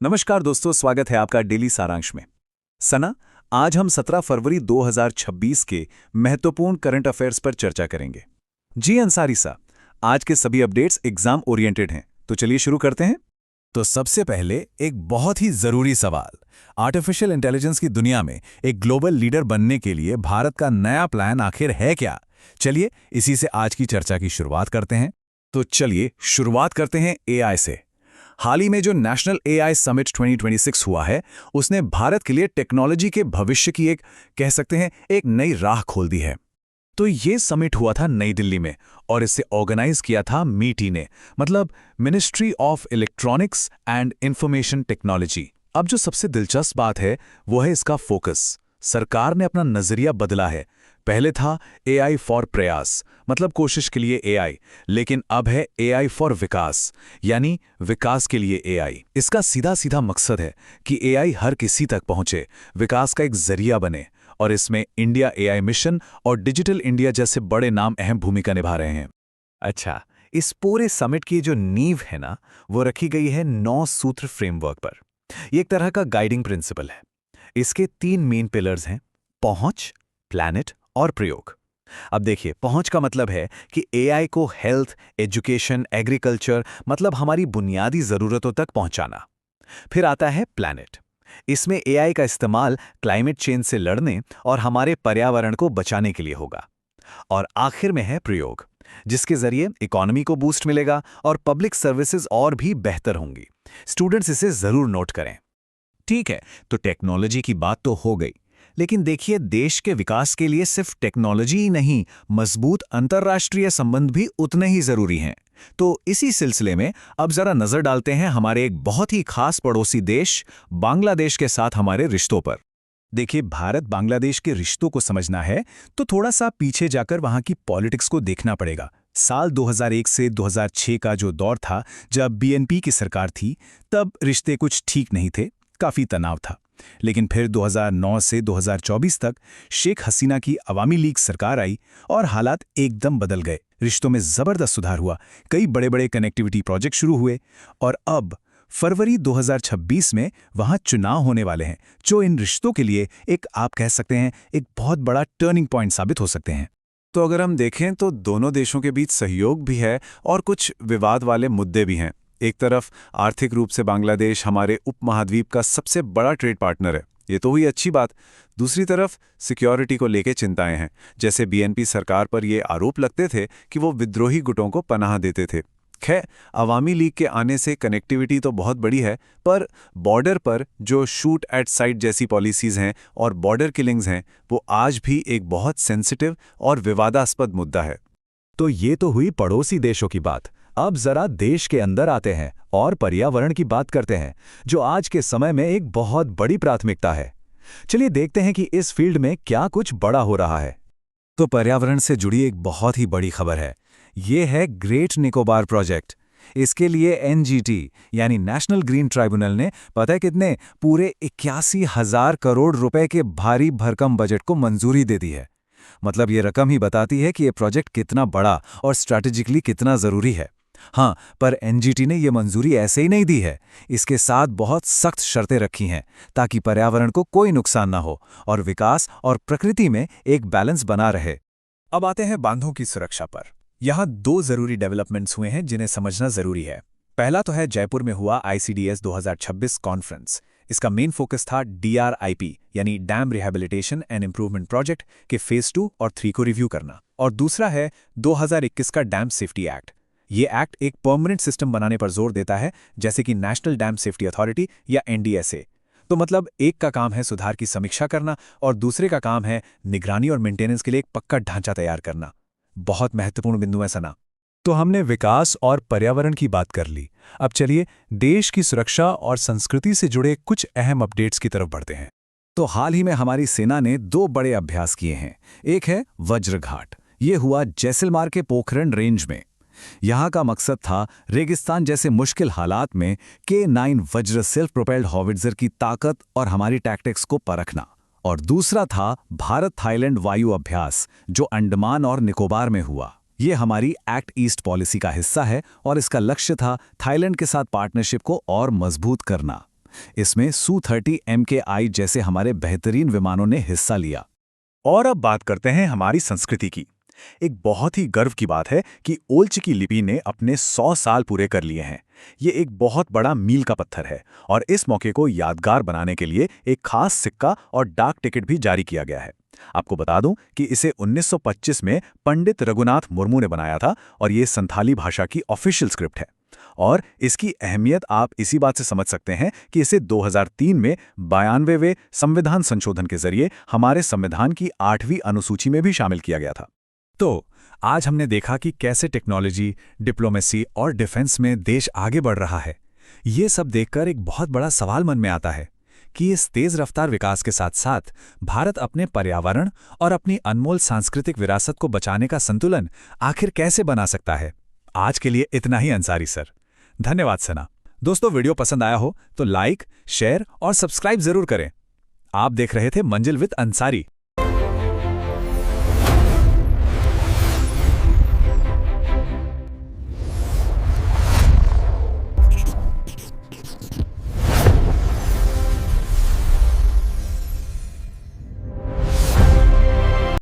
नमस्कार दोस्तों, स्वागत है आपका डेली सारांश में। सना, आज हम 17 फरवरी 2026 के महत्वपूर्ण करंट अफेयर्स पर चर्चा करेंगे। जी अंसारी साहब, आज के सभी अपडेट्स एग्जाम ओरिएंटेड हैं, तो चलिए शुरू करते हैं। तो सबसे पहले एक बहुत ही जरूरी सवाल। आर्टिफिशियल इंटेलिजेंस की दुनिया में एक ग्लोबल लीडर बनने के लिए भारत का नया प्लान आखिर है क्या? चलिए इसी से आज की चर्चा की शुरुआत करते हैं। तो चलिए शुरुआत करते हैं एआई से। हाल ही में जो नेशनल एआई समिट 2026 हुआ है, उसने भारत के लिए टेक्नोलॉजी के भविष्य की कह सकते हैं, एक नई राह खोल दी है। तो ये समिट हुआ था नई दिल्ली में और इसे ऑर्गेनाइज किया था मीटी ने, मतलब ministry of electronics and information technology. अब जो सबसे दिलचस्प बात है वो है इसका फोकस। सरकार ने अपना नजरिया बदला है। पहले था एआई फॉर प्रयास, मतलब कोशिश के लिए एआई, लेकिन अब है एआई फॉर विकास, यानी विकास के लिए एआई। इसका सीधा सीधा मकसद है कि एआई हर किसी तक पहुंचे, विकास का एक जरिया बने, और इसमें इंडिया एआई मिशन और डिजिटल इंडिया जैसे बड़े नाम अहम भूमिका निभा रहे हैं। अच्छा, इस पूरे समिट की जो नींव है ना, वो रखी गई है 9 सूत्र फ्रेमवर्क पर। ये एक तरह का गाइडिंग प्रिंसिपल है। इसके 3 मेन पिलर्स हैं: पहुंच, प्लैनेट और प्रयोग। अब देखिए, पहुंच का मतलब है कि एआई को हेल्थ, एजुकेशन, एग्रीकल्चर, मतलब हमारी बुनियादी जरूरतों तक पहुंचाना। फिर आता है प्लैनेट। इसमें एआई का इस्तेमाल क्लाइमेट चेंज से लड़ने और हमारे पर्यावरण को बचाने के लिए होगा। और आखिर में है प्रयोग, जिसके जरिए इकोनॉमी को बूस्ट मिलेगा और पब्लिक सर्विसेज और भी बेहतर होंगी। स्टूडेंट्स इसे जरूर नोट करें। ठीक है, तो टेक्नोलॉजी की बात तो हो गई, लेकिन देखिए, देश के विकास के लिए सिर्फ टेक्नोलॉजी ही नहीं, मजबूत अंतर्राष्ट्रीय संबंध भी उतने ही जरूरी हैं। तो इसी सिलसिले में अब जरा नजर डालते हैं हमारे एक बहुत ही खास पड़ोसी देश बांग्लादेश के साथ हमारे रिश्तों पर। देखिए, भारत बांग्लादेश के रिश्तों को समझना है तो थोड़ा सा पीछे जाकर वहां की पॉलिटिक्स को देखना पड़ेगा। साल 2001 से 2006 का जो दौर था, जब बीएनपी की सरकार थी, तब रिश्ते कुछ ठीक नहीं थे, काफी तनाव था। लेकिन फिर 2009 से 2024 तक शेख हसीना की अवामी लीग सरकार आई और हालात एकदम बदल गए। रिश्तों में जबरदस्त सुधार हुआ, कई बड़े बड़े कनेक्टिविटी प्रोजेक्ट शुरू हुए, और अब फरवरी 2026 में वहां चुनाव होने वाले हैं, जो इन रिश्तों के लिए आप कह सकते हैं, एक बहुत बड़ा टर्निंग पॉइंट साबित हो सकते हैं। तो अगर हम देखें तो दोनों देशों के बीच सहयोग भी है और कुछ विवाद वाले मुद्दे भी हैं। एक तरफ आर्थिक रूप से बांग्लादेश हमारे उपमहाद्वीप का सबसे बड़ा ट्रेड पार्टनर है, ये तो हुई अच्छी बात। दूसरी तरफ सिक्योरिटी को लेके चिंताएं हैं, जैसे बीएनपी सरकार पर ये आरोप लगते थे कि वो विद्रोही गुटों को पनाह देते थे। खैर, अवामी लीग के आने से कनेक्टिविटी तो बहुत बड़ी है, पर बॉर्डर पर जो शूट एट साइट जैसी पॉलिसीज हैं और बॉर्डर किलिंग्स हैं, वो आज भी एक बहुत सेंसिटिव और विवादास्पद मुद्दा है। तो ये तो हुई पड़ोसी देशों की बात। अब जरा देश के अंदर आते हैं और पर्यावरण की बात करते हैं, जो आज के समय में एक बहुत बड़ी प्राथमिकता है। चलिए देखते हैं कि इस फील्ड में क्या कुछ बड़ा हो रहा है। तो पर्यावरण से जुड़ी एक बहुत ही बड़ी खबर है। ये है ग्रेट निकोबार प्रोजेक्ट। इसके लिए एनजीटी यानी नेशनल ग्रीन ट्राइब्यूनल ने पता है कितने, पूरे 81,000 करोड़ रुपए के भारी भरकम बजट को मंजूरी दे दी है। मतलब ये रकम ही बताती है कि ये प्रोजेक्ट कितना बड़ा और स्ट्रैटेजिकली कितना जरूरी है। हाँ, पर एनजीटी ने ये मंजूरी ऐसे ही नहीं दी है। इसके साथ बहुत सख्त शर्तें रखी हैं ताकि पर्यावरण को कोई नुकसान ना हो और विकास और प्रकृति में एक बैलेंस बना रहे। अब आते हैं बांधों की सुरक्षा पर। यहाँ 2 जरूरी डेवलपमेंट्स हुए हैं जिन्हें समझना जरूरी है। पहला तो है जयपुर में हुआ आईसीडीएस 2026 कॉन्फ्रेंस। इसका मेन फोकस था डीआरआईपी यानी dam rehabilitation and improvement project के फेज 2 और 3 को रिव्यू करना। और दूसरा है 2021 का डैम सेफ्टी एक्ट। ये एक्ट एक परमानेंट सिस्टम बनाने पर जोर देता है, जैसे कि नेशनल डैम सेफ्टी अथॉरिटी या एनडीएसए। तो मतलब एक का काम है सुधार की समीक्षा करना और दूसरे का काम है निगरानी और मेंटेनेंस के लिए एक पक्का ढांचा तैयार करना। बहुत महत्वपूर्ण बिंदु है सना। तो हमने विकास और पर्यावरण की बात कर ली। अब चलिए देश की सुरक्षा और संस्कृति से जुड़े कुछ अहम अपडेट्स की तरफ बढ़ते हैं। तो हाल ही में हमारी सेना ने 2 बड़े अभ्यास किए हैं। एक है वज्रघाट। ये हुआ जैसलमेर के पोखरण रेंज में। यहाँ का मकसद था रेगिस्तान जैसे मुश्किल हालात में K9 वज्र सेल्फ प्रोपेल्ड हॉविट्जर की ताकत और हमारी टैक्टिक्स को परखना। और दूसरा था भारत थाईलैंड वायु अभ्यास, जो अंडमान और निकोबार में हुआ। ये हमारी एक्ट ईस्ट पॉलिसी का हिस्सा है और इसका लक्ष्य था थाईलैंड के साथ पार्टनरशिप को और मजबूत करना। इसमें Su-30 MKI जैसे हमारे बेहतरीन विमानों ने हिस्सा लिया। और अब बात करते हैं हमारी संस्कृति की। एक बहुत ही गर्व की बात है कि ओल्च की लिपि ने अपने 100 साल पूरे कर लिए हैं। ये एक बहुत बड़ा मील का पत्थर है और इस मौके को यादगार बनाने के लिए एक खास सिक्का और डाक टिकट भी जारी किया गया है। आपको बता दूं कि इसे 1925 में पंडित रघुनाथ मुर्मू ने बनाया था और ये संथाली भाषा की ऑफिशियल स्क्रिप्ट है। और इसकी अहमियत आप इसी बात से समझ सकते हैं कि इसे 2003 में 92वें संविधान संशोधन के जरिए हमारे संविधान की 8वीं अनुसूची में भी शामिल किया गया था। तो आज हमने देखा कि कैसे टेक्नोलॉजी, डिप्लोमेसी और डिफेंस में देश आगे बढ़ रहा है। ये सब देखकर एक बहुत बड़ा सवाल मन में आता है कि इस तेज रफ्तार विकास के साथ साथ भारत अपने पर्यावरण और अपनी अनमोल सांस्कृतिक विरासत को बचाने का संतुलन आखिर कैसे बना सकता है। आज के लिए इतना ही अंसारी सर। धन्यवाद सना। दोस्तों, वीडियो पसंद आया हो तो लाइक, शेयर और सब्सक्राइब जरूर करें। आप देख रहे थे मंजिल विद अंसारी।